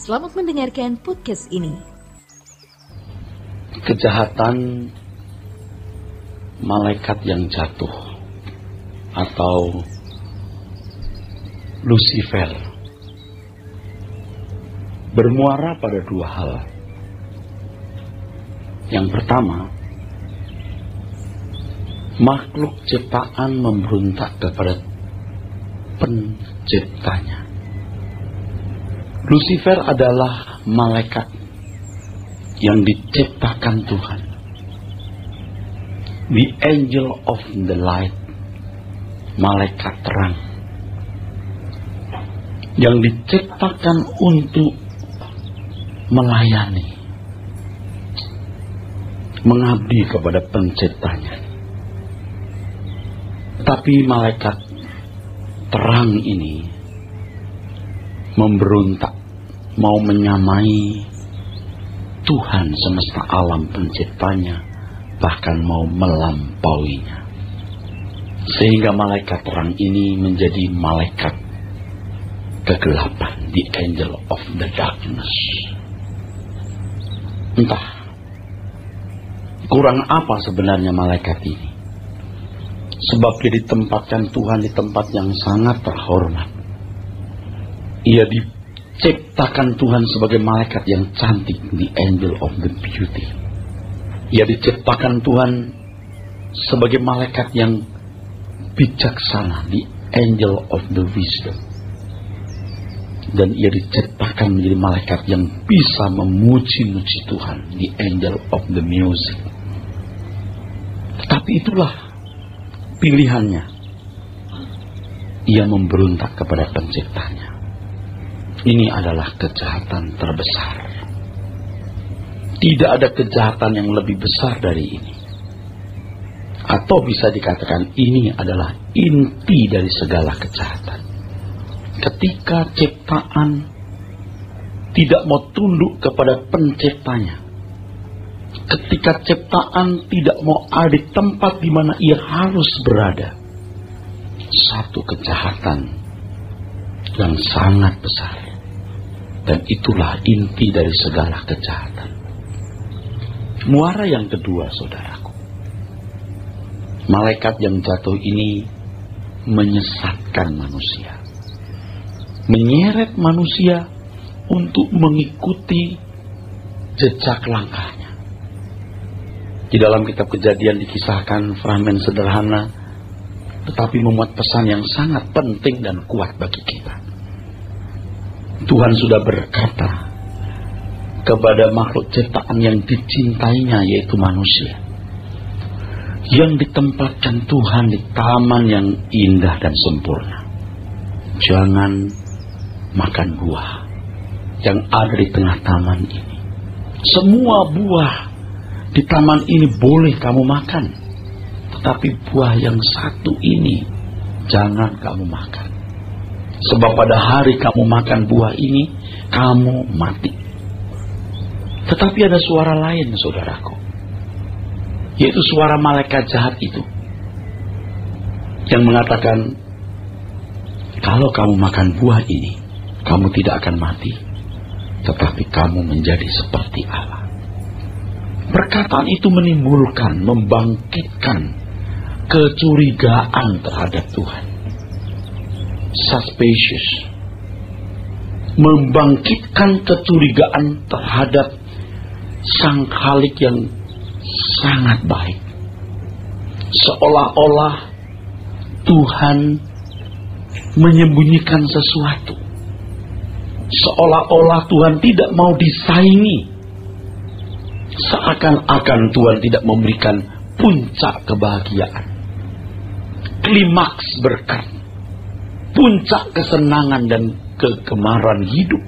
Selamat mendengarkan podcast ini. Kejahatan malaikat yang jatuh atau Lucifer bermuara pada dua hal. Yang pertama, makhluk ciptaan memberontak kepada penciptanya. Lucifer adalah malaikat yang diciptakan Tuhan, the angel of the light, malaikat terang, yang diciptakan untuk melayani, mengabdi kepada penciptanya. Tapi malaikat terang ini memberontak, mau menyamai Tuhan semesta alam penciptanya, bahkan mau melampauinya. Sehingga malaikat terang ini menjadi malaikat kegelapan, the angel of the darkness. Entah kurang apa sebenarnya malaikat ini, sebab dia ditempatkan Tuhan di tempat yang sangat terhormat. Ia diciptakan Tuhan sebagai malaikat yang cantik, the angel of the beauty. Ia diciptakan Tuhan sebagai malaikat yang bijaksana, the angel of the wisdom. Dan ia diciptakan menjadi malaikat yang bisa memuji-muji Tuhan, the angel of the music. Tetapi itulah pilihannya. Ia memberontak kepada penciptanya. Ini adalah kejahatan terbesar. Tidak ada kejahatan yang lebih besar dari ini. Atau bisa dikatakan ini adalah inti dari segala kejahatan. Ketika ciptaan tidak mau tunduk kepada penciptanya. Ketika ciptaan tidak mau ada di tempat di mana ia harus berada. Satu kejahatan yang sangat besar. Dan itulah inti dari segala kejahatan. Muara yang kedua, saudaraku. Malaikat yang jatuh ini menyesatkan manusia. Menyeret manusia untuk mengikuti jejak langkahnya. Di dalam kitab Kejadian dikisahkan fragmen sederhana, tetapi memuat pesan yang sangat penting dan kuat bagi kita. Tuhan sudah berkata kepada makhluk ciptaan yang dicintainya, yaitu manusia, yang ditempatkan Tuhan di taman yang indah dan sempurna. Jangan makan buah yang ada di tengah taman ini. Semua buah di taman ini boleh kamu makan, tetapi buah yang satu ini jangan kamu makan. Sebab pada hari kamu makan buah ini, kamu mati. Tetapi ada suara lain, saudaraku, yaitu suara malaikat jahat itu, yang mengatakan, kalau kamu makan buah ini, kamu tidak akan mati, tetapi kamu menjadi seperti Allah. Perkataan itu menimbulkan, membangkitkan kecurigaan terhadap Tuhan. Suspicious, membangkitkan kecurigaan terhadap Sang Khalik yang sangat baik. Seolah-olah Tuhan menyembunyikan sesuatu. Seolah-olah Tuhan tidak mau disaingi. Seakan-akan Tuhan tidak memberikan puncak kebahagiaan, klimaks berkat, puncak kesenangan dan kegemaran hidup.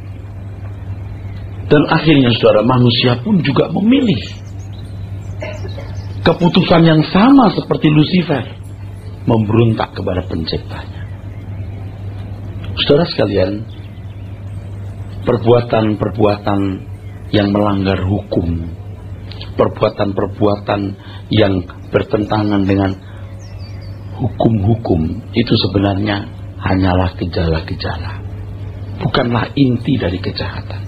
Dan akhirnya saudara, manusia pun juga memilih keputusan yang sama seperti Lucifer, memberontak kepada penciptanya. Saudara sekalian, perbuatan-perbuatan yang melanggar hukum, perbuatan-perbuatan yang bertentangan dengan hukum-hukum, itu sebenarnya hanyalah gejala-gejala, bukanlah inti dari kejahatan.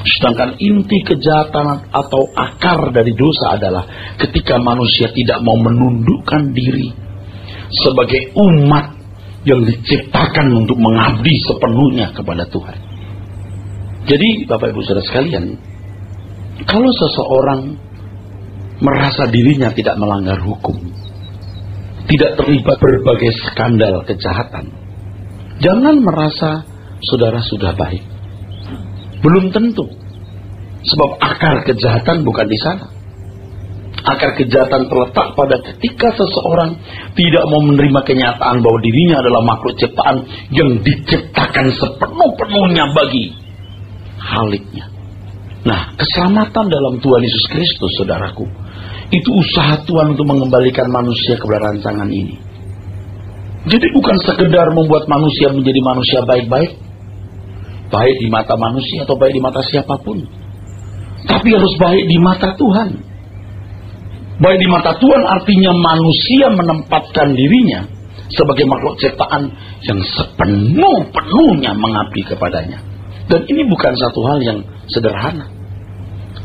Sedangkan inti kejahatan atau akar dari dosa adalah ketika manusia tidak mau menundukkan diri sebagai umat yang diciptakan untuk mengabdi sepenuhnya kepada Tuhan. Jadi Bapak Ibu Saudara sekalian, kalau seseorang merasa dirinya tidak melanggar hukum, tidak terlibat berbagai skandal kejahatan, jangan merasa saudara sudah baik. Belum tentu. Sebab akar kejahatan bukan di sana. Akar kejahatan terletak pada ketika seseorang tidak mau menerima kenyataan bahwa dirinya adalah makhluk ciptaan yang diciptakan sepenuh-penuhnya bagi Khalik-Nya. Nah, keselamatan dalam Tuhan Yesus Kristus, saudaraku, itu usaha Tuhan untuk mengembalikan manusia kepada rancangan ini. Jadi bukan sekedar membuat manusia menjadi manusia baik-baik, baik di mata manusia atau baik di mata siapapun, tapi harus baik di mata Tuhan. Baik di mata Tuhan artinya manusia menempatkan dirinya sebagai makhluk ciptaan yang sepenuh-penuhnya mengabdi kepadanya. Dan ini bukan satu hal yang sederhana,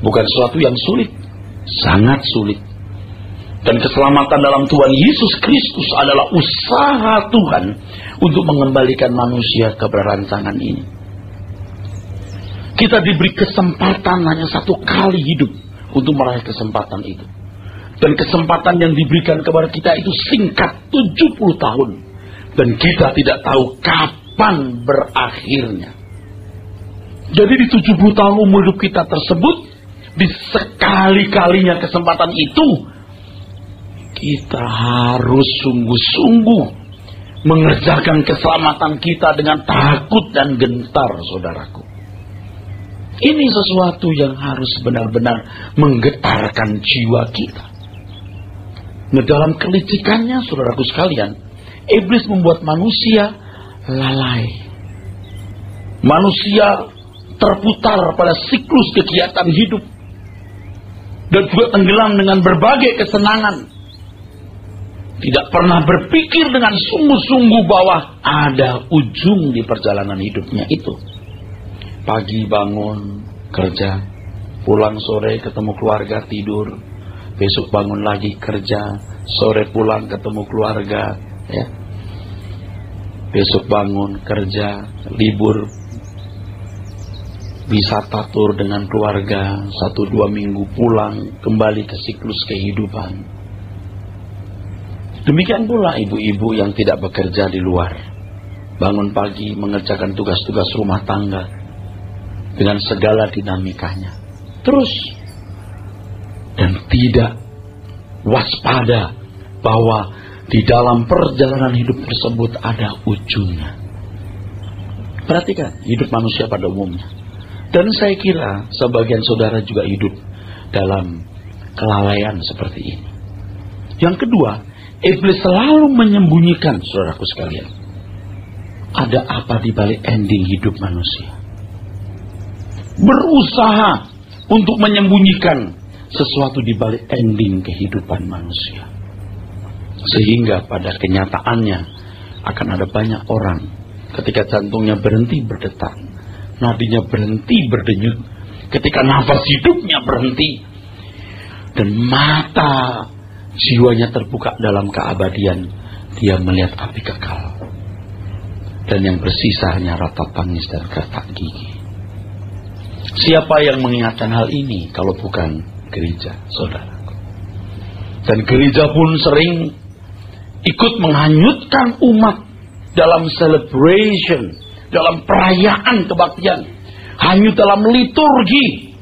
bukan sesuatu yang sulit, sangat sulit. Dan keselamatan dalam Tuhan Yesus Kristus adalah usaha Tuhan untuk mengembalikan manusia kepada rancangan ini. Kita diberi kesempatan hanya satu kali hidup untuk meraih kesempatan itu. Dan kesempatan yang diberikan kepada kita itu singkat, 70 tahun. Dan kita tidak tahu kapan berakhirnya. Jadi di 70 tahun umur hidup kita tersebut, di sekali-kalinya kesempatan itu, kita harus sungguh-sungguh mengerjakan keselamatan kita dengan takut dan gentar, saudaraku. Ini sesuatu yang harus benar-benar menggetarkan jiwa kita. Nah, dalam kelicikannya, saudaraku sekalian, iblis membuat manusia lalai. Manusia terputar pada siklus kegiatan hidup dan juga tenggelam dengan berbagai kesenangan. Tidak pernah berpikir dengan sungguh-sungguh bahwa ada ujung di perjalanan hidupnya itu. Pagi bangun, kerja, pulang sore ketemu keluarga, tidur, besok bangun lagi kerja, sore pulang ketemu keluarga, ya. Besok bangun kerja, libur, wisata tur dengan keluarga, 1-2 minggu pulang, kembali ke siklus kehidupan. Demikian pula ibu-ibu yang tidak bekerja di luar, bangun pagi mengerjakan tugas-tugas rumah tangga dengan segala dinamikanya, terus dan tidak waspada bahwa di dalam perjalanan hidup tersebut ada ujungnya. Perhatikan hidup manusia pada umumnya. Dan saya kira sebagian saudara juga hidup dalam kelalaian seperti ini. Yang kedua, iblis selalu menyembunyikan, saudaraku sekalian, ada apa di balik ending hidup manusia. Berusaha untuk menyembunyikan sesuatu di balik ending kehidupan manusia. Sehingga pada kenyataannya akan ada banyak orang ketika jantungnya berhenti berdetak, nadinya berhenti berdenyut, ketika nafas hidupnya berhenti, dan mata jiwanya terbuka dalam keabadian, dia melihat api kekal. Dan yang bersisa hanya ratap tangis dan gertak gigi. Siapa yang mengingatkan hal ini kalau bukan gereja, saudaraku? Dan gereja pun sering ikut menghanyutkan umat dalam celebration, dalam perayaan kebaktian, hanyut dalam liturgi,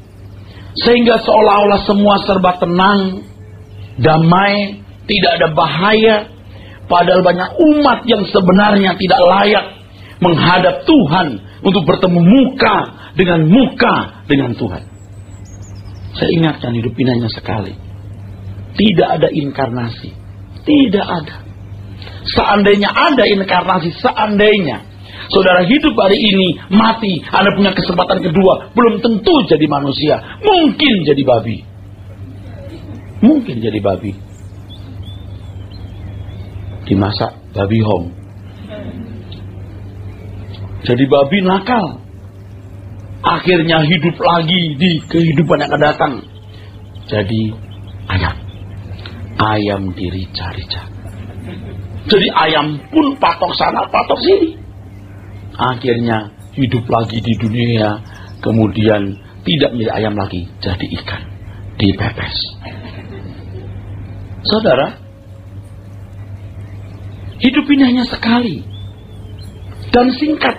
sehingga seolah-olah semua serba tenang, damai, tidak ada bahaya. Padahal banyak umat yang sebenarnya tidak layak menghadap Tuhan untuk bertemu muka dengan Tuhan. Saya ingatkan hidup ini hanya sekali. Tidak ada inkarnasi. Tidak ada. Seandainya ada inkarnasi, seandainya saudara hidup hari ini, mati, Anda punya kesempatan kedua, belum tentu jadi manusia. Mungkin jadi babi. Mungkin jadi babi. Dimasak babi hong. Jadi babi nakal. akhirnya hidup lagi di kehidupan yang akan datang. Jadi ayam dirica-rica. Jadi ayam pun patok sana patok sini. Akhirnya hidup lagi di dunia, kemudian tidak menjadi ayam lagi, jadi ikan, dipepes. Saudara, hidup ini hanya sekali dan singkat.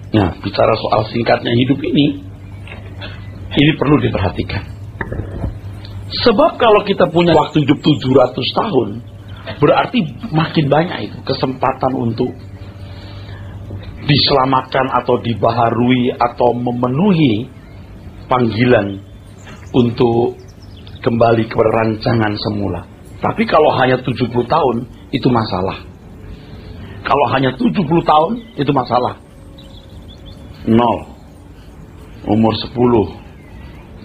Nah, bicara soal singkatnya hidup ini perlu diperhatikan. Sebab kalau kita punya waktu hidup 700 tahun, berarti makin banyak itu kesempatan untuk diselamatkan atau dibaharui atau memenuhi panggilan untuk kembali ke rancangan semula. Tapi kalau hanya 70 tahun, itu masalah. Kalau hanya 70 tahun, itu masalah. 0, umur 10,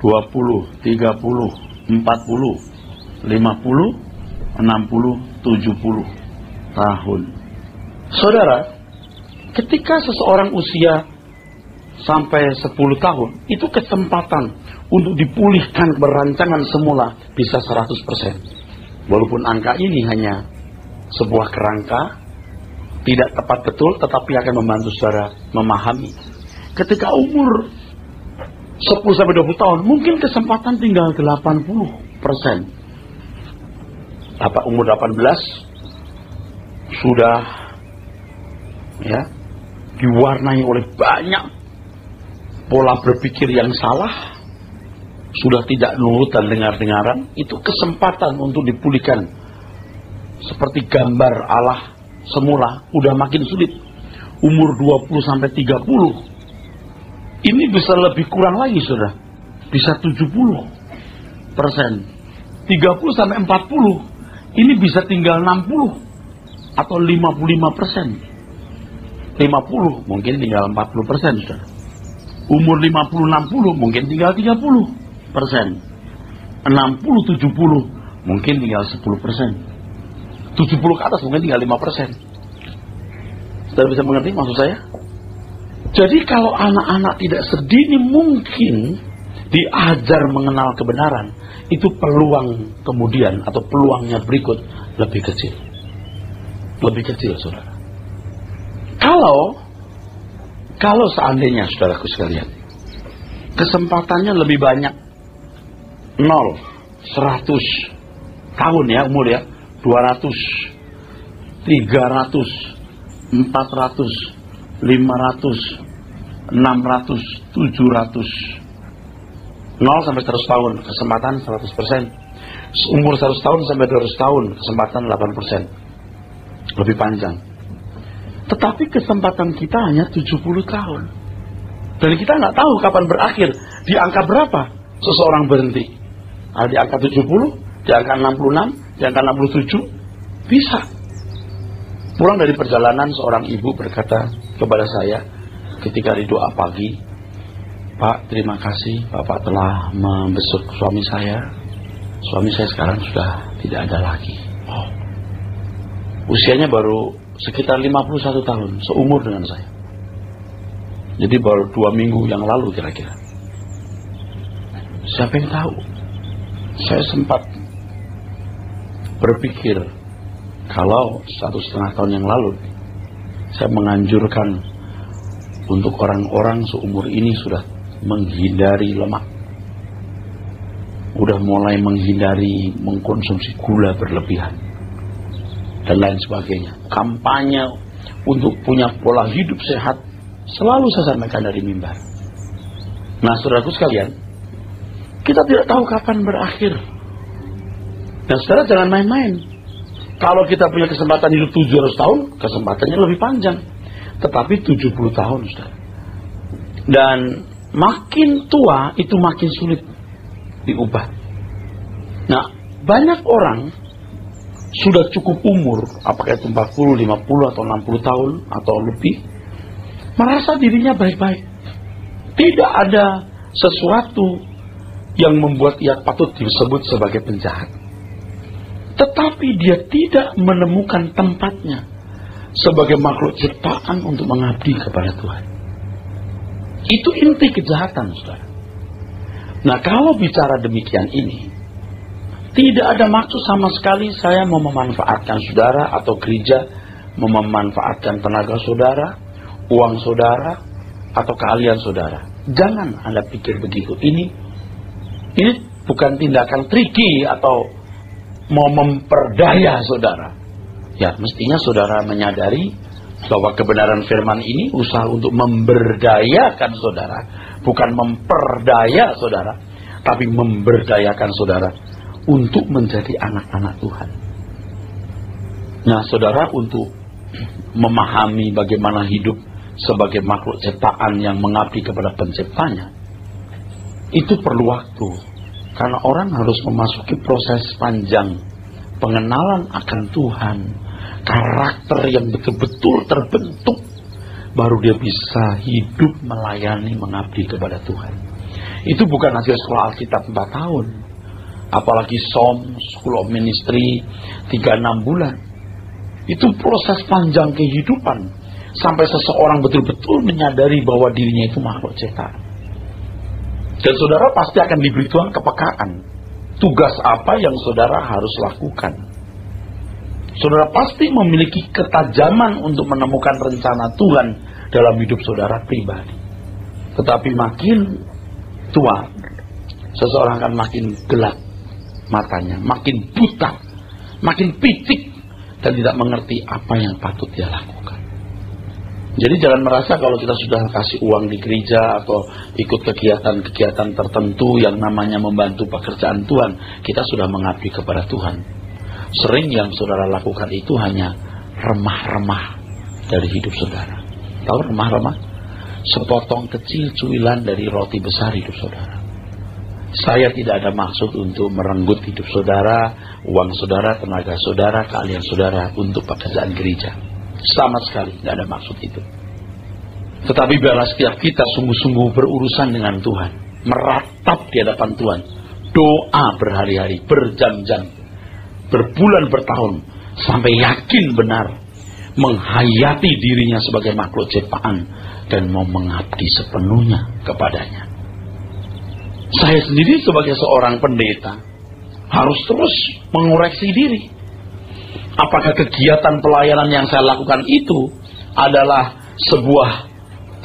20, 30, 40, 50, 60, 70 tahun. Saudara, ketika seseorang usia sampai 10 tahun, itu kesempatan untuk dipulihkan berancangan semula bisa 100%. Walaupun angka ini hanya sebuah kerangka, tidak tepat betul, tetapi akan membantu saudara memahami. Ketika umur 10-20 tahun, mungkin kesempatan tinggal 80%. Umur 18 sudah diwarnai oleh banyak pola berpikir yang salah, sudah tidak nurut dan dengar-dengaran. Itu kesempatan untuk dipulihkan seperti gambar Allah semula, udah makin sulit. Umur 20-30 ini bisa lebih kurang lagi, sudah bisa 70%. 30-40 ini bisa tinggal 60 atau 55%. 50 mungkin tinggal 40%, saudara. Umur 50-60 mungkin tinggal 30%. 60-70 mungkin tinggal 10%. 70 ke atas mungkin tinggal 5%. Saudara bisa mengerti maksud saya? Jadi kalau anak-anak tidak sedini mungkin diajar mengenal kebenaran, itu peluang kemudian atau peluangnya berikut lebih kecil. Lebih kecil, saudara. Kalau seandainya, saudaraku sekalian, kesempatannya lebih banyak, 0, 100 tahun ya umur ya, 200, 300, 400, 500, 600, 700, 0 sampai 100 tahun, kesempatan 100%. Umur 100 tahun sampai 200 tahun, kesempatan 8%. Lebih panjang. Tetapi kesempatan kita hanya 70 tahun. Dan kita nggak tahu kapan berakhir. Di angka berapa seseorang berhenti? Ada di angka 70, di angka 66, di angka 67? Bisa. Pulang dari perjalanan, seorang ibu berkata kepada saya ketika di doa pagi, "Pak, terima kasih Bapak telah membesuk suami saya. Suami saya sekarang sudah tidak ada lagi." Oh. Usianya baru sekitar 51 tahun, seumur dengan saya. Jadi baru 2 minggu yang lalu kira-kira. Siapa yang tahu? Saya sempat berpikir kalau 1,5 tahun yang lalu saya menganjurkan untuk orang-orang seumur ini sudah menghindari lemak, udah mulai menghindari mengkonsumsi gula berlebihan dan lain sebagainya. Kampanye untuk punya pola hidup sehat selalu saya sampaikan dari mimbar. Nah, saudaraku sekalian, kita tidak tahu kapan berakhir. Dan saudara jangan main-main. Kalau kita punya kesempatan hidup 700 tahun, kesempatannya lebih panjang. Tetapi 70 tahun, saudara. Dan makin tua itu makin sulit diubah. Nah, banyak orang sudah cukup umur, apakah itu 40, 50 atau 60 tahun atau lebih, merasa dirinya baik-baik. Tidak ada sesuatu yang membuat ia patut disebut sebagai penjahat. Tetapi dia tidak menemukan tempatnya sebagai makhluk ciptaan untuk mengabdi kepada Tuhan. Itu inti kejahatan, saudara. Nah, kalau bicara demikian ini, tidak ada maksud sama sekali saya mau memanfaatkan saudara atau gereja memanfaatkan tenaga saudara, uang saudara, atau keahlian saudara. Jangan Anda pikir begitu. Ini bukan tindakan tricky atau mau memperdaya saudara. Ya, mestinya saudara menyadari bahwa kebenaran firman ini usaha untuk memberdayakan saudara, bukan memperdaya saudara, tapi memberdayakan saudara untuk menjadi anak-anak Tuhan. Nah, saudara, untuk memahami bagaimana hidup sebagai makhluk ciptaan yang mengabdi kepada penciptanya, itu perlu waktu. Karena orang harus memasuki proses panjang pengenalan akan Tuhan, karakter yang betul-betul terbentuk, baru dia bisa hidup melayani, mengabdi kepada Tuhan. Itu bukan hasil sekolah Alkitab 4 tahun, apalagi SOM, School of Ministry 3-6 bulan. Itu proses panjang kehidupan sampai seseorang betul-betul menyadari bahwa dirinya itu makhluk ciptaan. Dan saudara pasti akan diberi Tuhan kepekaan. Tugas apa yang saudara harus lakukan. Saudara pasti memiliki ketajaman untuk menemukan rencana Tuhan dalam hidup saudara pribadi. Tetapi makin tua, seseorang akan makin gelap matanya, makin buta, makin picik, dan tidak mengerti apa yang patut dia lakukan. Jadi jangan merasa kalau kita sudah kasih uang di gereja atau ikut kegiatan-kegiatan tertentu yang namanya membantu pekerjaan Tuhan, kita sudah mengabdi kepada Tuhan. Sering yang saudara lakukan itu hanya remah-remah dari hidup saudara. Tahu remah-remah? Sepotong kecil cuilan dari roti besar hidup saudara. Saya tidak ada maksud untuk merenggut hidup saudara, uang saudara, tenaga saudara, keahlian saudara untuk pekerjaan gereja. Sama sekali tidak ada maksud itu. Tetapi biarlah setiap kita sungguh-sungguh berurusan dengan Tuhan, meratap di hadapan Tuhan, doa berhari-hari, berjam-jam, berbulan bertahun, sampai yakin benar menghayati dirinya sebagai makhluk ciptaan dan mau mengabdi sepenuhnya kepadanya. Saya sendiri sebagai seorang pendeta harus terus mengoreksi diri. Apakah kegiatan pelayanan yang saya lakukan itu adalah sebuah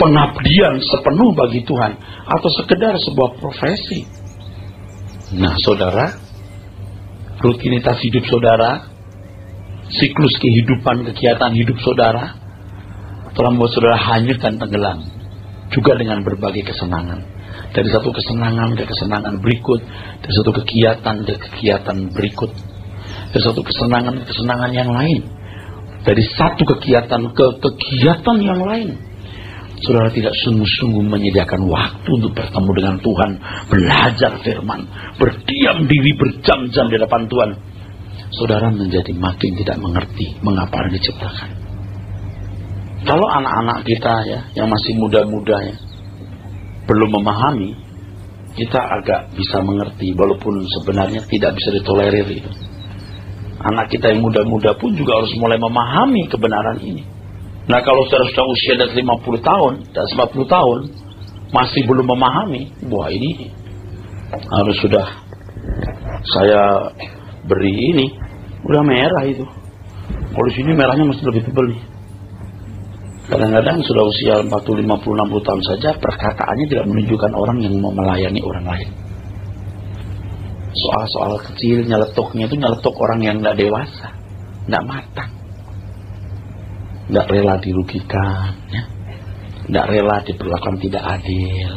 pengabdian sepenuh bagi Tuhan atau sekedar sebuah profesi? Nah, saudara, rutinitas hidup saudara, siklus kehidupan, kegiatan hidup saudara telah membuat saudara hanyut dan tenggelam, juga dengan berbagai kesenangan. Dari satu kesenangan ke kesenangan berikut, dari satu kegiatan ke kegiatan berikut, dari satu kesenangan ke kesenangan yang lain, dari satu kegiatan ke kegiatan yang lain. Saudara tidak sungguh-sungguh menyediakan waktu untuk bertemu dengan Tuhan, belajar firman, berdiam diri berjam-jam di hadapan Tuhan. Saudara menjadi makin tidak mengerti mengapa diciptakan. Kalau anak-anak kita ya, yang masih muda-muda ya, belum memahami, kita agak bisa mengerti, walaupun sebenarnya tidak bisa ditolerir itu. Anak kita yang muda-muda pun juga harus mulai memahami kebenaran ini. Nah, kalau sudah usia dari 50 tahun dan 50 tahun masih belum memahami, wah ini harus sudah saya beri ini, udah merah itu. Kalau di sini merahnya masih lebih tebal nih. Kadang-kadang sudah usia 40, 50, 60 tahun saja perkataannya tidak menunjukkan orang yang mau melayani orang lain. Soal-soal kecil nyeletuknya itu nyeletuk orang yang tidak dewasa, tidak matang, tidak rela dirugikan, ya, tidak rela diperlakukan tidak adil.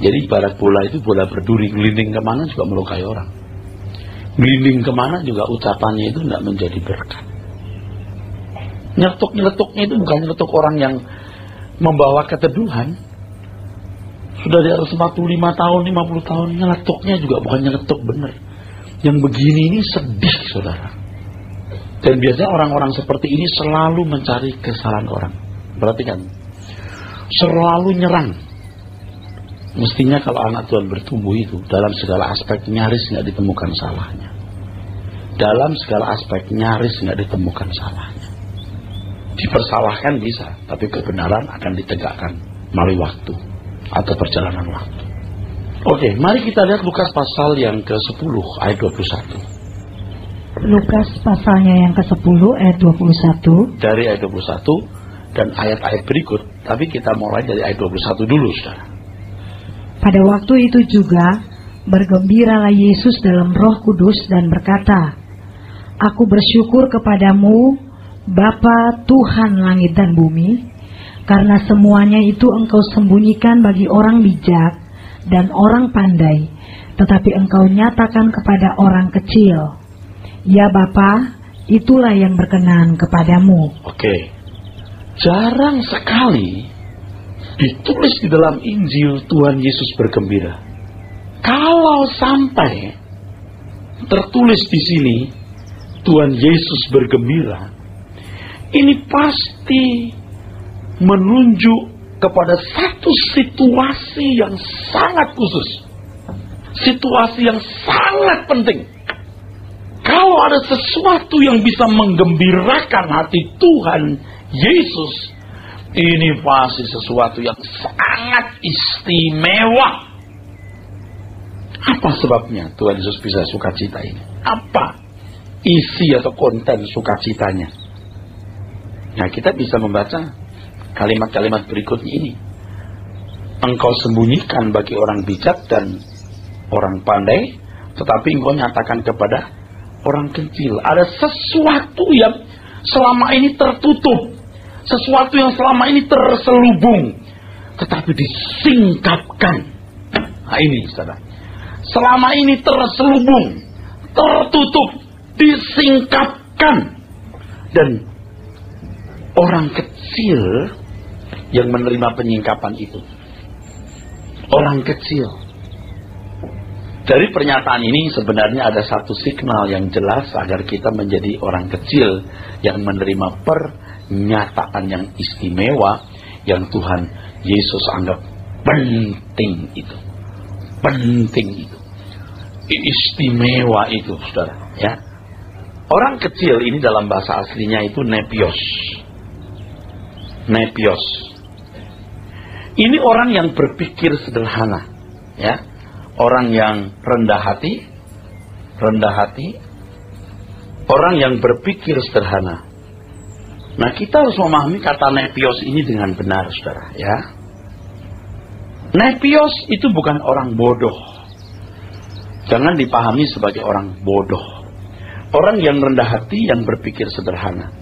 Jadi ibarat bola itu bola berduri, gelinding kemana juga melukai orang, gelinding kemana juga ucapannya itu tidak menjadi berkat. Nyeletuk-nyeletuknya itu bukan nyeletuk orang yang membawa keteduhan. Sudah di atas 45 tahun, 50 tahun, nyeletuknya juga bukan nyeletuk benar. Yang begini ini sedih, saudara. Dan biasanya orang-orang seperti ini selalu mencari kesalahan orang. Perhatikan, selalu nyerang. Mestinya kalau anak Tuhan bertumbuh itu, dalam segala aspek nyaris nggak ditemukan salahnya. Dalam segala aspek nyaris nggak ditemukan salahnya. Dipersalahkan bisa, tapi kebenaran akan ditegakkan melalui waktu atau perjalanan waktu. Oke, mari kita lihat Lukas pasal yang ke-10 ayat 21. Lukas pasalnya yang ke-10 ayat 21. Dari ayat 21 dan ayat-ayat berikut, tapi kita mulai dari ayat 21 dulu, saudara. Pada waktu itu juga bergembiralah Yesus dalam Roh Kudus dan berkata, Aku bersyukur kepadamu, Bapa Tuhan langit dan bumi, karena semuanya itu Engkau sembunyikan bagi orang bijak dan orang pandai, tetapi Engkau nyatakan kepada orang kecil. Ya Bapa, itulah yang berkenan kepadamu. Oke, jarang sekali ditulis di dalam Injil Tuhan Yesus bergembira. Kalau sampai tertulis di sini Tuhan Yesus bergembira, ini pasti menunjuk kepada satu situasi yang sangat khusus, situasi yang sangat penting. Kalau ada sesuatu yang bisa menggembirakan hati Tuhan Yesus, ini pasti sesuatu yang sangat istimewa. Apa sebabnya Tuhan Yesus bisa sukacita ini? Apa isi atau konten sukacitanya? Nah, kita bisa membaca kalimat-kalimat berikutnya ini. Engkau sembunyikan bagi orang bijak dan orang pandai, tetapi engkau nyatakan kepada orang kecil. Ada sesuatu yang selama ini tertutup, sesuatu yang selama ini terselubung, tetapi disingkapkan. Nah ini, saudara. Selama ini terselubung, tertutup, disingkapkan. Dan orang kecil yang menerima penyingkapan itu. Orang kecil. Dari pernyataan ini sebenarnya ada satu signal yang jelas agar kita menjadi orang kecil yang menerima pernyataan yang istimewa yang Tuhan Yesus anggap penting itu. Penting itu. Istimewa itu, saudara. Ya. Orang kecil ini dalam bahasa aslinya itu nepios. Nepios. Ini orang yang berpikir sederhana, ya. Orang yang rendah hati, orang yang berpikir sederhana. Nah, kita harus memahami kata nepios ini dengan benar, saudara, ya. Nepios itu bukan orang bodoh. Jangan dipahami sebagai orang bodoh. Orang yang rendah hati, yang berpikir sederhana.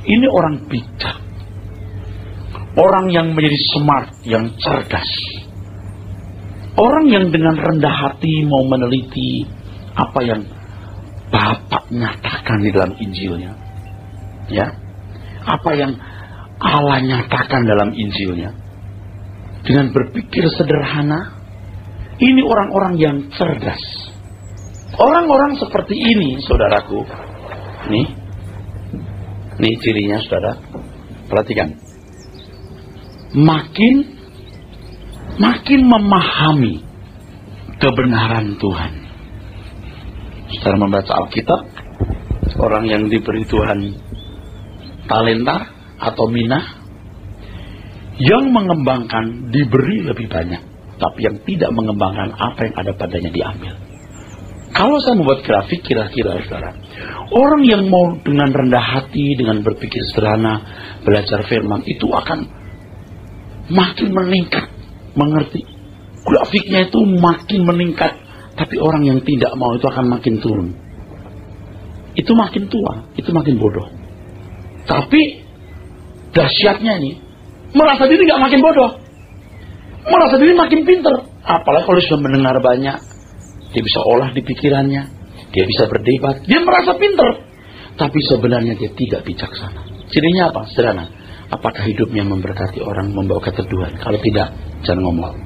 Ini orang bijak. Orang yang menjadi smart, yang cerdas. Orang yang dengan rendah hati mau meneliti apa yang Bapak nyatakan di dalam Injilnya. Ya. Apa yang Allah nyatakan dalam Injilnya. Dengan berpikir sederhana. Ini orang-orang yang cerdas. Orang-orang seperti ini, saudaraku. Nih cirinya, saudara. Perhatikan. Makin memahami kebenaran Tuhan. Setelah membaca Alkitab, orang yang diberi Tuhan talenta atau minah, yang mengembangkan diberi lebih banyak, tapi yang tidak mengembangkan apa yang ada padanya diambil. Kalau saya membuat grafik kira-kira, saudara, orang yang mau dengan rendah hati, dengan berpikir sederhana, belajar firman, itu akan makin meningkat, mengerti. Grafiknya itu makin meningkat, tapi orang yang tidak mau itu akan makin turun. Itu makin tua, itu makin bodoh. Tapi dahsyatnya ini, merasa diri nggak makin bodoh, merasa diri makin pinter. Apalagi kalau sudah mendengar banyak, dia bisa olah di pikirannya, dia bisa berdebat, dia merasa pinter. Tapi sebenarnya dia tidak bijaksana. Cirinya apa? Sederhana. Apakah hidupnya memberkati orang, membawa keteduhan? Kalau tidak, jangan ngomong.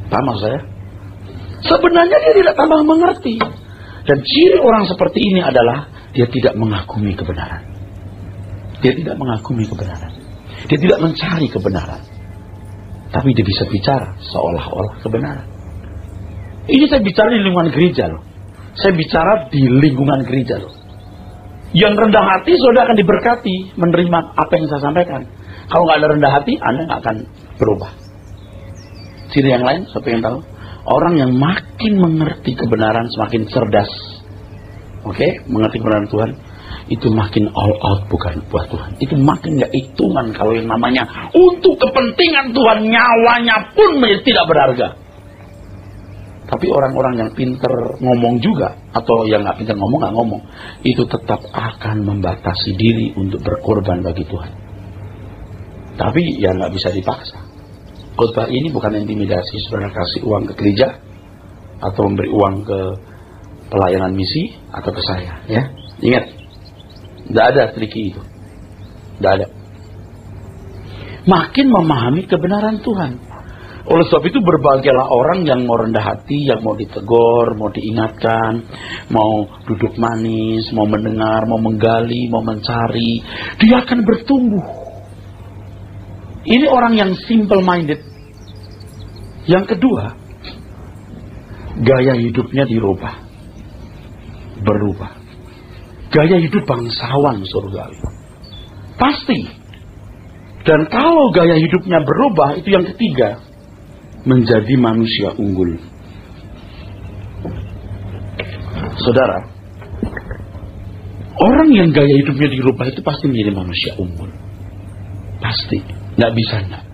Paham maksud saya? Sebenarnya dia tidak tambah mengerti. Dan ciri orang seperti ini adalah dia tidak mengagumi kebenaran. Dia tidak mengagumi kebenaran. Dia tidak mencari kebenaran. Tapi dia bisa bicara seolah-olah kebenaran. Ini saya bicara di lingkungan gereja loh. Saya bicara di lingkungan gereja loh. Yang rendah hati saudara akan diberkati menerima apa yang saya sampaikan. Kalau nggak ada rendah hati, Anda nggak akan berubah. Ciri yang lain, siapa yang tahu? Orang yang makin mengerti kebenaran semakin cerdas. Oke, mengerti kebenaran Tuhan, itu makin all out bukan buat Tuhan. Itu makin gak hitungan kalau yang namanya untuk kepentingan Tuhan, nyawanya pun menjadi tidak berharga. Tapi orang-orang yang pinter ngomong juga, atau yang gak pinter ngomong, gak ngomong, itu tetap akan membatasi diri untuk berkorban bagi Tuhan. Tapi ya gak bisa dipaksa. Khotbah ini bukan intimidasi, saudara kasih uang ke gereja atau memberi uang ke pelayanan misi atau ke saya, ya. Ingat, tidak ada triki itu, tidak ada. Makin memahami kebenaran Tuhan. Oleh sebab itu berbahagialah orang yang mau rendah hati, yang mau ditegur, mau diingatkan, mau duduk manis, mau mendengar, mau menggali, mau mencari. Dia akan bertumbuh. Ini orang yang simple minded. Yang kedua, gaya hidupnya dirubah, berubah. Gaya hidup bangsawan surgawi, pasti. Dan kalau gaya hidupnya berubah, itu yang ketiga, menjadi manusia unggul. Saudara, orang yang gaya hidupnya dirubah itu pasti menjadi manusia unggul. Pasti. Nggak bisa enggak.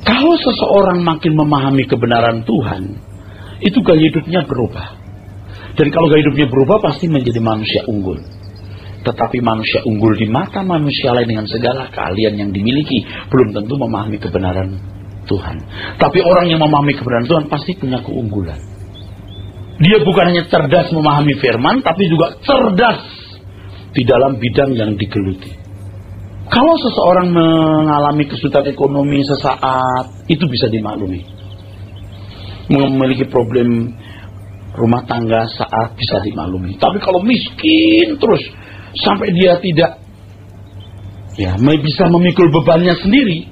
Kalau seseorang makin memahami kebenaran Tuhan, itu gaya hidupnya berubah. Dan kalau gaya hidupnya berubah, pasti menjadi manusia unggul. Tetapi manusia unggul di mata manusia lain dengan segala keahlian yang dimiliki, belum tentu memahami kebenaran Tuhan. Tapi orang yang memahami kebenaran Tuhan pasti punya keunggulan. Dia bukan hanya cerdas memahami firman, tapi juga cerdas di dalam bidang yang digeluti. Kalau seseorang mengalami kesulitan ekonomi sesaat, itu bisa dimaklumi. Memiliki problem rumah tangga saat bisa dimaklumi. Tapi kalau miskin terus sampai dia tidak bisa memikul bebannya sendiri,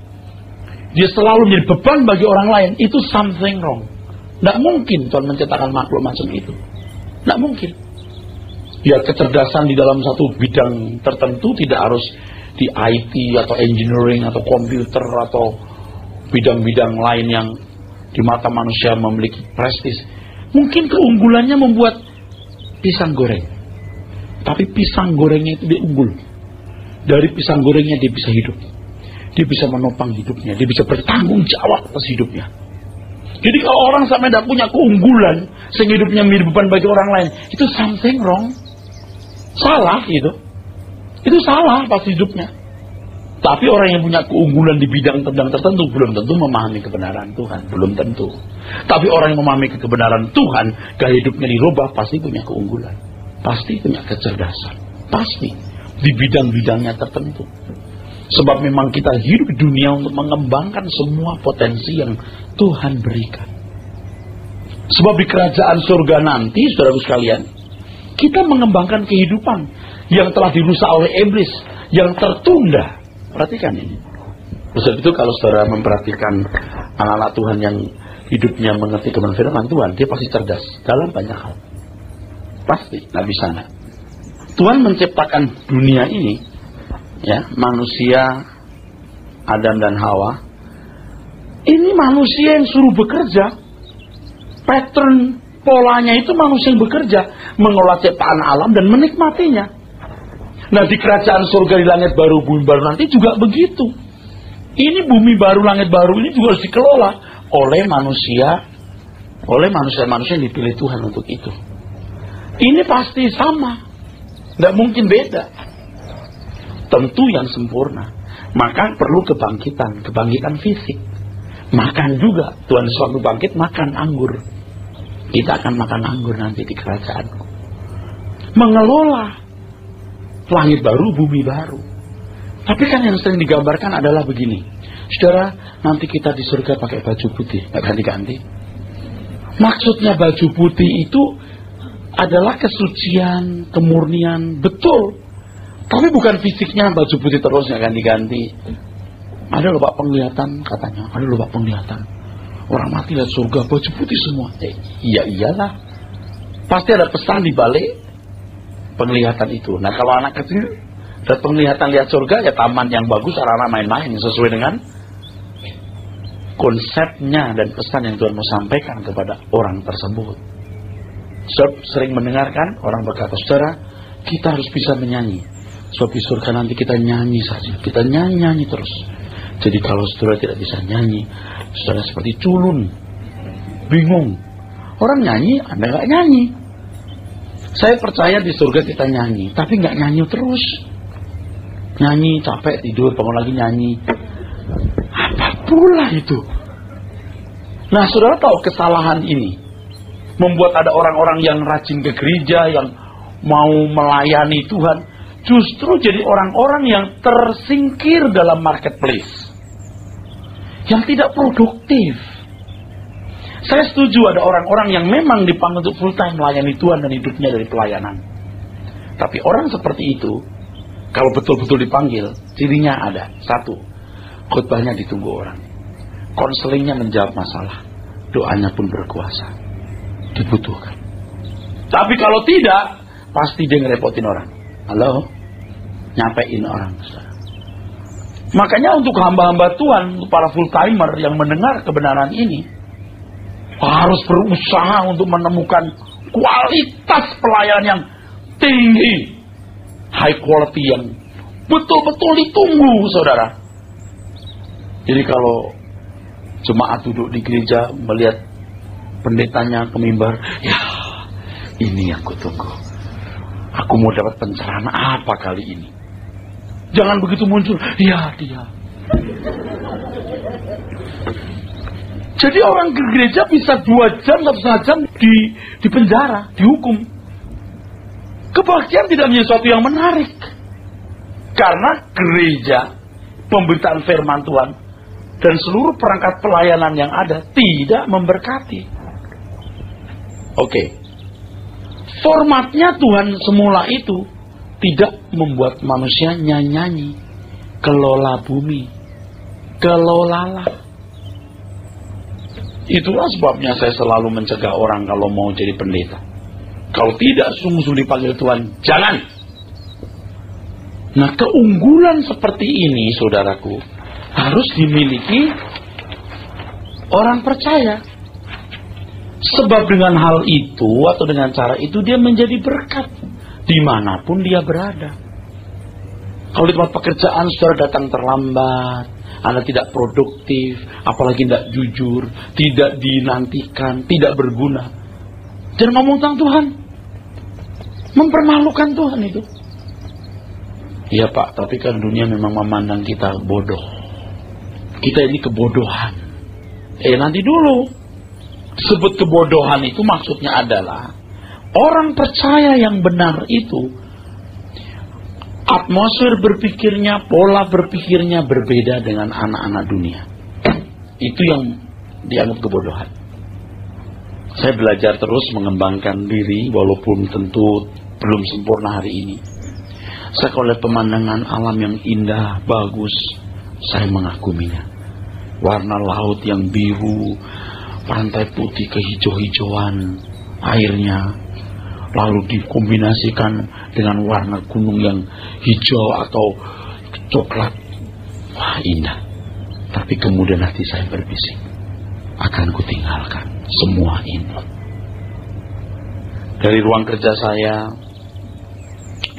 dia selalu menjadi beban bagi orang lain, itu something wrong. Tidak mungkin Tuhan menciptakan makhluk macam itu. Tidak mungkin. Ya, kecerdasan di dalam satu bidang tertentu tidak harus di IT atau engineering atau komputer atau bidang-bidang lain yang di mata manusia memiliki prestis. Mungkin keunggulannya membuat pisang goreng, tapi pisang gorengnya itu dia unggul. Dari pisang gorengnya dia bisa hidup, dia bisa menopang hidupnya, dia bisa bertanggung jawab atas hidupnya. Jadi kalau orang sampai tidak punya keunggulan sehingga hidupnya menjadi beban bagi orang lain, itu something wrong. Salah itu. Itu salah pasti hidupnya. Tapi orang yang punya keunggulan di bidang tertentu belum tentu memahami kebenaran Tuhan, belum tentu. Tapi orang yang memahami kebenaran Tuhan, gaya hidupnya dirubah, pasti punya keunggulan, pasti punya kecerdasan, pasti di bidang-bidangnya tertentu. Sebab memang kita hidup di dunia untuk mengembangkan semua potensi yang Tuhan berikan. Sebab di kerajaan surga nanti, saudaraku sekalian, kita mengembangkan kehidupan yang telah dirusak oleh iblis, yang tertunda. Perhatikan ini. Sebab itu kalau saudara memperhatikan anak-anak Tuhan yang hidupnya mengerti kebenaran firman Tuhan, dia pasti cerdas dalam banyak hal. Pasti, nggak bisa nggak. Tuhan menciptakan dunia ini, ya, manusia, Adam dan Hawa. Ini manusia yang suruh bekerja. Pattern polanya itu manusia yang bekerja, mengolah ciptaan alam dan menikmatinya. Nah, di kerajaan surga di langit baru, bumi baru nanti juga begitu. Ini bumi baru, langit baru ini juga harus dikelola oleh manusia, oleh manusia-manusia yang dipilih Tuhan untuk itu. Ini pasti sama, tidak mungkin beda. Tentu yang sempurna. Maka perlu kebangkitan fisik. Makan juga. Tuhan suatu bangkit makan anggur. Kita akan makan anggur nanti di kerajaanku. Mengelola langit baru, bumi baru. Tapi kan yang sering digambarkan adalah begini. Saudara, nanti kita di surga pakai baju putih, nggak ganti-ganti. Maksudnya baju putih itu adalah kesucian, kemurnian, betul. Tapi bukan fisiknya baju putih terus nggak ganti-ganti. Ada loh Pak penglihatan katanya, ada loh Pak penglihatan. Orang mati lihat surga baju putih semua. Iya iyalah. Pasti ada pesan di balik penglihatan itu. Nah, kalau anak kecil ada penglihatan lihat surga, ya taman yang bagus, anak-anak main-main sesuai dengan konsepnya dan pesan yang Tuhan mau sampaikan kepada orang tersebut. Saudara sering mendengarkan orang berkata, saudara, kita harus bisa menyanyi. Sebab di surga nanti kita nyanyi saja. Kita nyanyi terus. Jadi kalau saudara tidak bisa nyanyi, saudara seperti culun, bingung. Orang nyanyi, Anda nggak nyanyi. Saya percaya di surga kita nyanyi, tapi nggak nyanyi terus. Nyanyi, capek, tidur, bangun lagi nyanyi. Apa pula itu? Nah, saudara tahu kesalahan ini membuat ada orang-orang yang rajin ke gereja, yang mau melayani Tuhan, justru jadi orang-orang yang tersingkir dalam marketplace, yang tidak produktif. Saya setuju ada orang-orang yang memang dipanggil untuk full time melayani Tuhan dan hidupnya dari pelayanan. Tapi orang seperti itu, kalau betul-betul dipanggil, cirinya ada. Satu, khotbahnya ditunggu orang. Konselingnya menjawab masalah. Doanya pun berkuasa. Dibutuhkan. Tapi kalau tidak, pasti dia ngerepotin orang. Halo? Nyapein orang. Makanya untuk hamba-hamba Tuhan, untuk para full timer yang mendengar kebenaran ini, harus berusaha untuk menemukan kualitas pelayanan yang tinggi, high quality, yang betul-betul ditunggu, saudara. Jadi kalau jemaat duduk di gereja melihat pendetanya ke mimbar, ya ini yang kutunggu. Aku mau dapat pencerahan apa kali ini. Jangan begitu muncul, ya dia. Jadi orang ke gereja bisa 2 jam, 1,5 jam di penjara, dihukum. Kebaktian tidak menjadi sesuatu yang menarik. Karena gereja, pemberitaan firman Tuhan, dan seluruh perangkat pelayanan yang ada tidak memberkati. Oke. Formatnya Tuhan semula itu tidak membuat manusia nyanyi, kelola bumi, kelolalah. Itulah sebabnya saya selalu mencegah orang kalau mau jadi pendeta. Kalau tidak sungguh-sungguh dipanggil Tuhan, jangan. Nah, keunggulan seperti ini, saudaraku, harus dimiliki orang percaya. Sebab dengan hal itu atau dengan cara itu dia menjadi berkat dimanapun dia berada. Kalau di tempat pekerjaan saudara datang terlambat, Anda tidak produktif, apalagi tidak jujur, tidak dinantikan, tidak berguna, jangan ngomong tentang Tuhan. Mempermalukan Tuhan itu. Iya Pak, tapi kan dunia memang memandang kita bodoh. Kita ini kebodohan. Nanti dulu. Sebut kebodohan itu maksudnya adalah orang percaya yang benar itu atmosfer berpikirnya, pola berpikirnya berbeda dengan anak-anak dunia. Itu yang dianggap kebodohan. Saya belajar terus mengembangkan diri walaupun tentu belum sempurna hari ini. Saya kalau lihat pemandangan alam yang indah, bagus, saya mengaguminya. Warna laut yang biru, pantai putih kehijau-hijauan airnya, lalu dikombinasikan dengan warna gunung yang hijau atau coklat. Wah, indah. Tapi kemudian hati saya berbisik, akan kutinggalkan semua ini. Dari ruang kerja saya,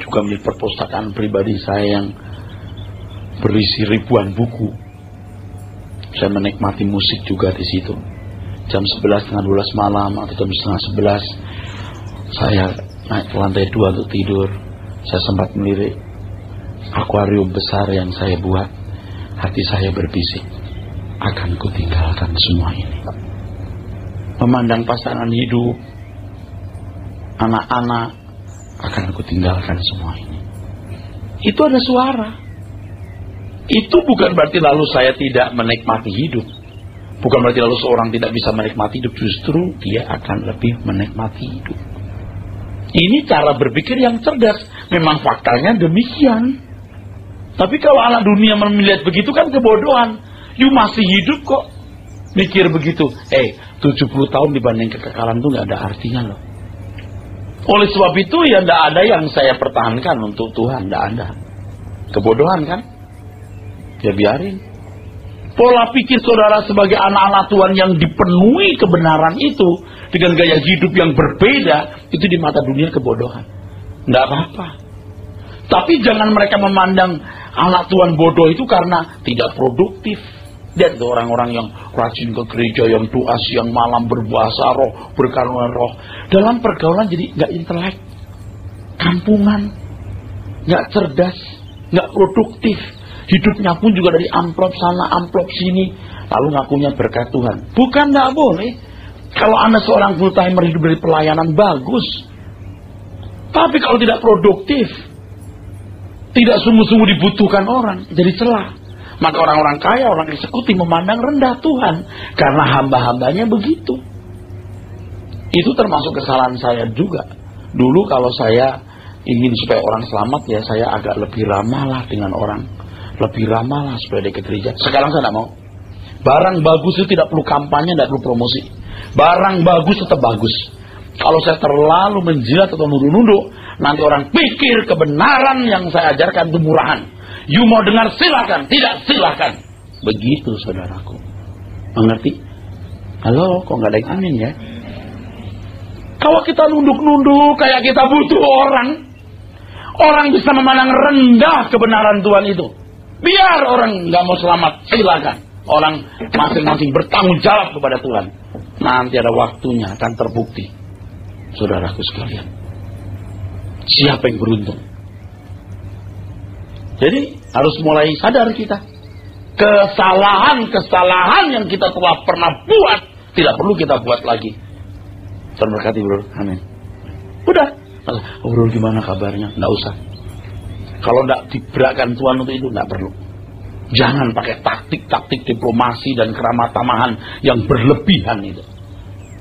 juga milik perpustakaan pribadi saya yang berisi ribuan buku. Saya menikmati musik juga di situ. Jam 11 setengah 12 malam atau jam setengah 11 saya naik ke lantai 2 untuk tidur. Saya sempat melirik akuarium besar yang saya buat. Hati saya berbisik, akan kutinggalkan semua ini. Memandang pasangan hidup, anak-anak, akan kutinggalkan semua ini. Itu ada suara. Itu bukan berarti lalu saya tidak menikmati hidup. Bukan berarti lalu seorang tidak bisa menikmati hidup. Justru dia akan lebih menikmati hidup. Ini cara berpikir yang cerdas. Memang faktanya demikian. Tapi kalau anak dunia melihat begitu kan kebodohan. You masih hidup kok mikir begitu. 70 tahun dibanding kekekalan itu gak ada artinya loh. Oleh sebab itu ya tidak ada yang saya pertahankan untuk Tuhan. Tidak ada. Kebodohan kan? Ya biarin. Pola pikir saudara sebagai anak-anak Tuhan yang dipenuhi kebenaran itu dengan gaya hidup yang berbeda, itu di mata dunia kebodohan. Tidak apa-apa. Tapi jangan mereka memandang anak Tuhan bodoh itu karena tidak produktif. Dan orang-orang yang rajin ke gereja, yang doa siang malam, berbahasa roh, berkarunia roh, dalam pergaulan jadi nggak intelek, kampungan, nggak cerdas, nggak produktif. Hidupnya pun juga dari amplop sana, amplop sini, lalu ngakunya berkat Tuhan. Bukan nggak boleh. Kalau Anda seorang full timer hidup dari pelayanan, bagus. Tapi kalau tidak produktif, tidak sungguh-sungguh dibutuhkan orang, jadi celah. Maka orang-orang kaya, orang eksekutif memandang rendah Tuhan karena hamba-hambanya begitu. Itu termasuk kesalahan saya juga. Dulu kalau saya ingin supaya orang selamat, ya saya agak lebih ramahlah dengan orang. Lebih ramahlah supaya dia ke gereja. Sekarang saya tidak mau. Barang bagus itu tidak perlu kampanye, tidak perlu promosi. Barang bagus tetap bagus. Kalau saya terlalu menjilat atau nunduk-nunduk, nanti orang pikir kebenaran yang saya ajarkan itu murahan. You mau dengar silakan, tidak silakan. Begitu saudaraku. Mengerti? Halo, kok nggak ada yang amin ya? Kalau kita nunduk-nunduk kayak kita butuh orang bisa memandang rendah kebenaran Tuhan itu. Biar orang nggak mau selamat, silakan. Orang masing-masing bertanggung jawab kepada Tuhan. Nanti ada waktunya akan terbukti. Saudaraku sekalian, siapa yang beruntung? Jadi harus mulai sadar kita. Kesalahan yang kita telah pernah buat, tidak perlu kita buat lagi. Terberkati bro, amin. Udah, bro gimana kabarnya? Nggak usah. Kalau nggak digerakkan Tuhan untuk itu, nggak perlu. Jangan pakai taktik-taktik diplomasi dan keramat-tamahan yang berlebihan itu.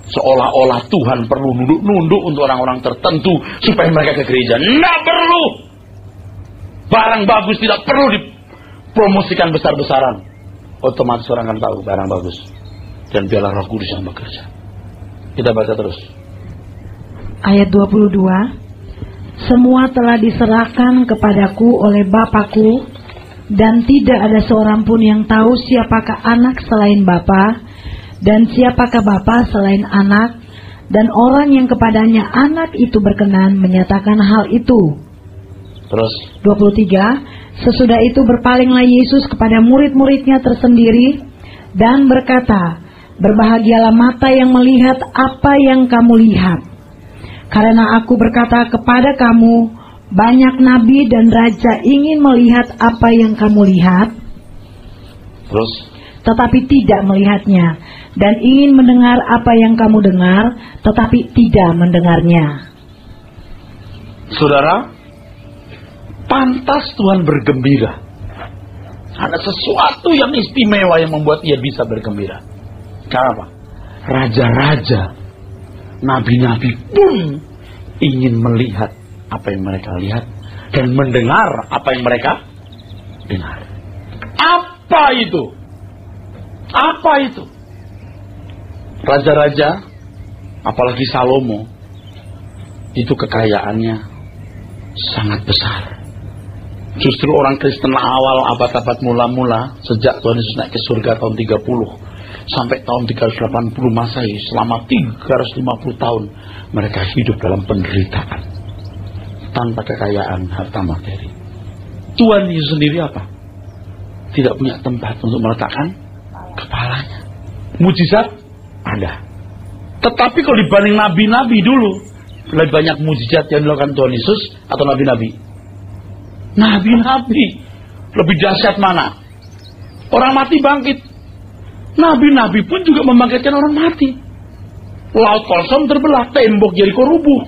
Seolah-olah Tuhan perlu nunduk-nunduk untuk orang-orang tertentu supaya mereka ke gereja. Nggak perlu. Barang bagus tidak perlu dipromosikan besar-besaran. Otomatis orang akan tahu barang bagus. Dan biarlah Roh Kudus yang bekerja. Kita baca terus. Ayat 22. Semua telah diserahkan kepadaku oleh Bapakku, dan tidak ada seorang pun yang tahu siapakah anak selain Bapa, dan siapakah Bapa selain anak, dan orang yang kepadanya anak itu berkenan menyatakan hal itu. Terus 23. Sesudah itu berpalinglah Yesus kepada murid-muridnya tersendiri dan berkata, berbahagialah mata yang melihat apa yang kamu lihat. Karena aku berkata kepada kamu, banyak nabi dan raja ingin melihat apa yang kamu lihat, terus, tetapi tidak melihatnya, dan ingin mendengar apa yang kamu dengar, tetapi tidak mendengarnya. Saudara, pantas Tuhan bergembira. Ada sesuatu yang istimewa yang membuat ia bisa bergembira. Kenapa? Raja-raja, nabi-nabi pun ingin melihat apa yang mereka lihat dan mendengar apa yang mereka dengar. Apa itu? Apa itu? Raja-raja, apalagi Salomo, itu kekayaannya sangat besar. Justru orang Kristen awal abad-abad mula-mula, sejak Tuhan Yesus naik ke surga tahun 30 sampai tahun 380 Masehi, selama 350 tahun mereka hidup dalam penderitaan tanpa kekayaan harta materi. Tuhan Yesus sendiri apa? Tidak punya tempat untuk meletakkan kepalanya. Mujizat ada, tetapi kalau dibanding nabi-nabi dulu, lebih banyak mujizat yang dilakukan Tuhan Yesus atau nabi-nabi? Nabi-nabi. Lebih dahsyat mana? Orang mati bangkit. Nabi-nabi pun juga membangkitkan orang mati. Laut kosong terbelah, tembok Yeriko rubuh,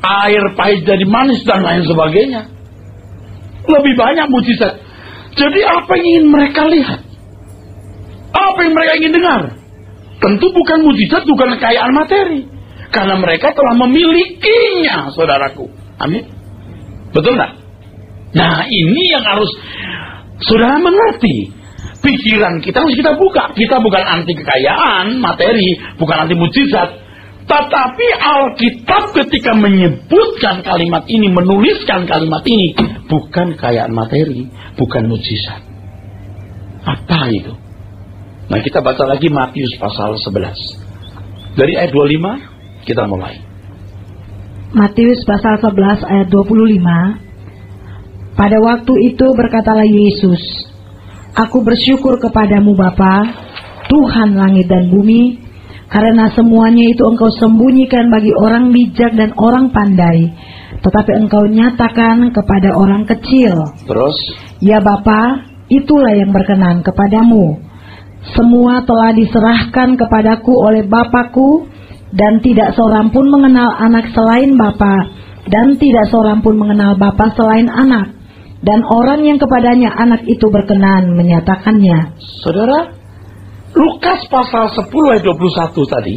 air pahit jadi manis dan lain sebagainya. Lebih banyak mujizat. Jadi apa yang ingin mereka lihat? Apa yang mereka ingin dengar? Tentu bukan mujizat, bukan kekayaan materi, karena mereka telah memilikinya, saudaraku. Amin. Betul tak? Nah, ini yang harus saudara mengerti. Pikiran kita harus kita buka. Kita bukan anti kekayaan materi, bukan anti mujizat. Tetapi Alkitab ketika menyebutkan kalimat ini, menuliskan kalimat ini, bukan kekayaan materi, bukan mujizat. Apa itu? Nah, kita baca lagi Matius pasal 11. Dari ayat 25 kita mulai. Matius pasal 11 ayat 25. Pada waktu itu berkatalah Yesus, Aku bersyukur kepadamu Bapa, Tuhan langit dan bumi, karena semuanya itu Engkau sembunyikan bagi orang bijak dan orang pandai, tetapi Engkau nyatakan kepada orang kecil. Terus? Ya Bapa, itulah yang berkenan kepadamu. Semua telah diserahkan kepadaku oleh Bapakku, dan tidak seorang pun mengenal anak selain Bapa, dan tidak seorang pun mengenal Bapa selain anak, dan orang yang kepadanya anak itu berkenan menyatakannya. Saudara, Lukas pasal 10 ayat 21 tadi,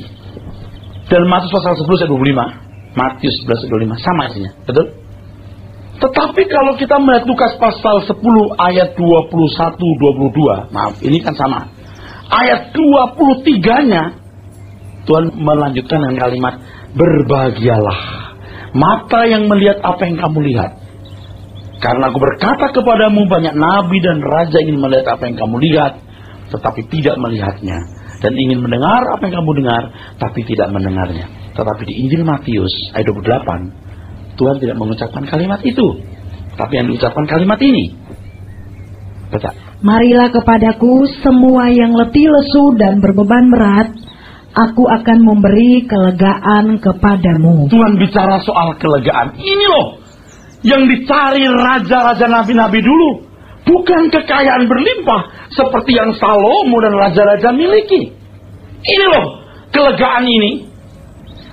dan Matius pasal 10 ayat 25, Matius 11 ayat 25, sama isinya, betul? Tetapi kalau kita melihat Lukas pasal 10 ayat 21-22, maaf, ini kan sama. Ayat 23-nya, Tuhan melanjutkan dengan kalimat, berbahagialah mata yang melihat apa yang kamu lihat. Karena aku berkata kepadamu, banyak nabi dan raja ingin melihat apa yang kamu lihat, tetapi tidak melihatnya. Dan ingin mendengar apa yang kamu dengar, tapi tidak mendengarnya. Tetapi di Injil Matius ayat 28, Tuhan tidak mengucapkan kalimat itu, tapi yang diucapkan kalimat ini. Baca. Marilah kepadaku semua yang letih lesu dan berbeban berat, aku akan memberi kelegaan kepadamu. Tuhan bicara soal kelegaan. Ini loh yang dicari raja-raja nabi-nabi dulu. Bukan kekayaan berlimpah seperti yang Salomo dan raja-raja miliki. Ini loh kelegaan ini.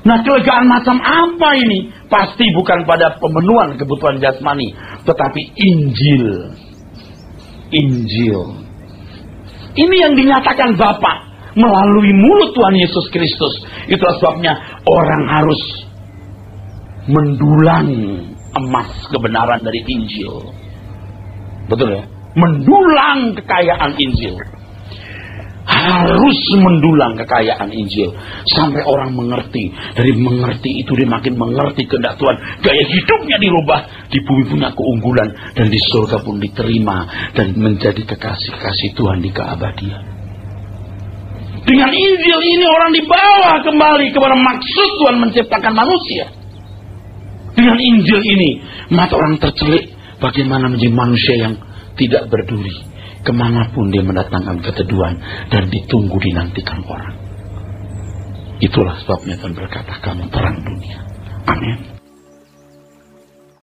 Nah, kelegaan macam apa ini? Pasti bukan pada pemenuhan kebutuhan jasmani, tetapi Injil. Injil. Ini yang dinyatakan Bapa melalui mulut Tuhan Yesus Kristus. Itulah sebabnya orang harus mendulang emas kebenaran dari Injil. Betul ya? Mendulang kekayaan Injil. Harus mendulang kekayaan Injil sampai orang mengerti. Dari mengerti itu dia makin mengerti kehendak Tuhan. Gaya hidupnya dirubah. Di bumi punya keunggulan, dan di surga pun diterima dan menjadi kekasih-kasih Tuhan di keabadian. Dengan Injil ini orang dibawa kembali kepada maksud Tuhan menciptakan manusia. Dengan Injil ini mata orang tercelik bagaimana menjadi manusia yang tidak berduri, kemanapun dia mendatangkan keteduhan dan ditunggu dinantikan orang. Itulah sebabnya Tuhan berkata, kamu terang dunia.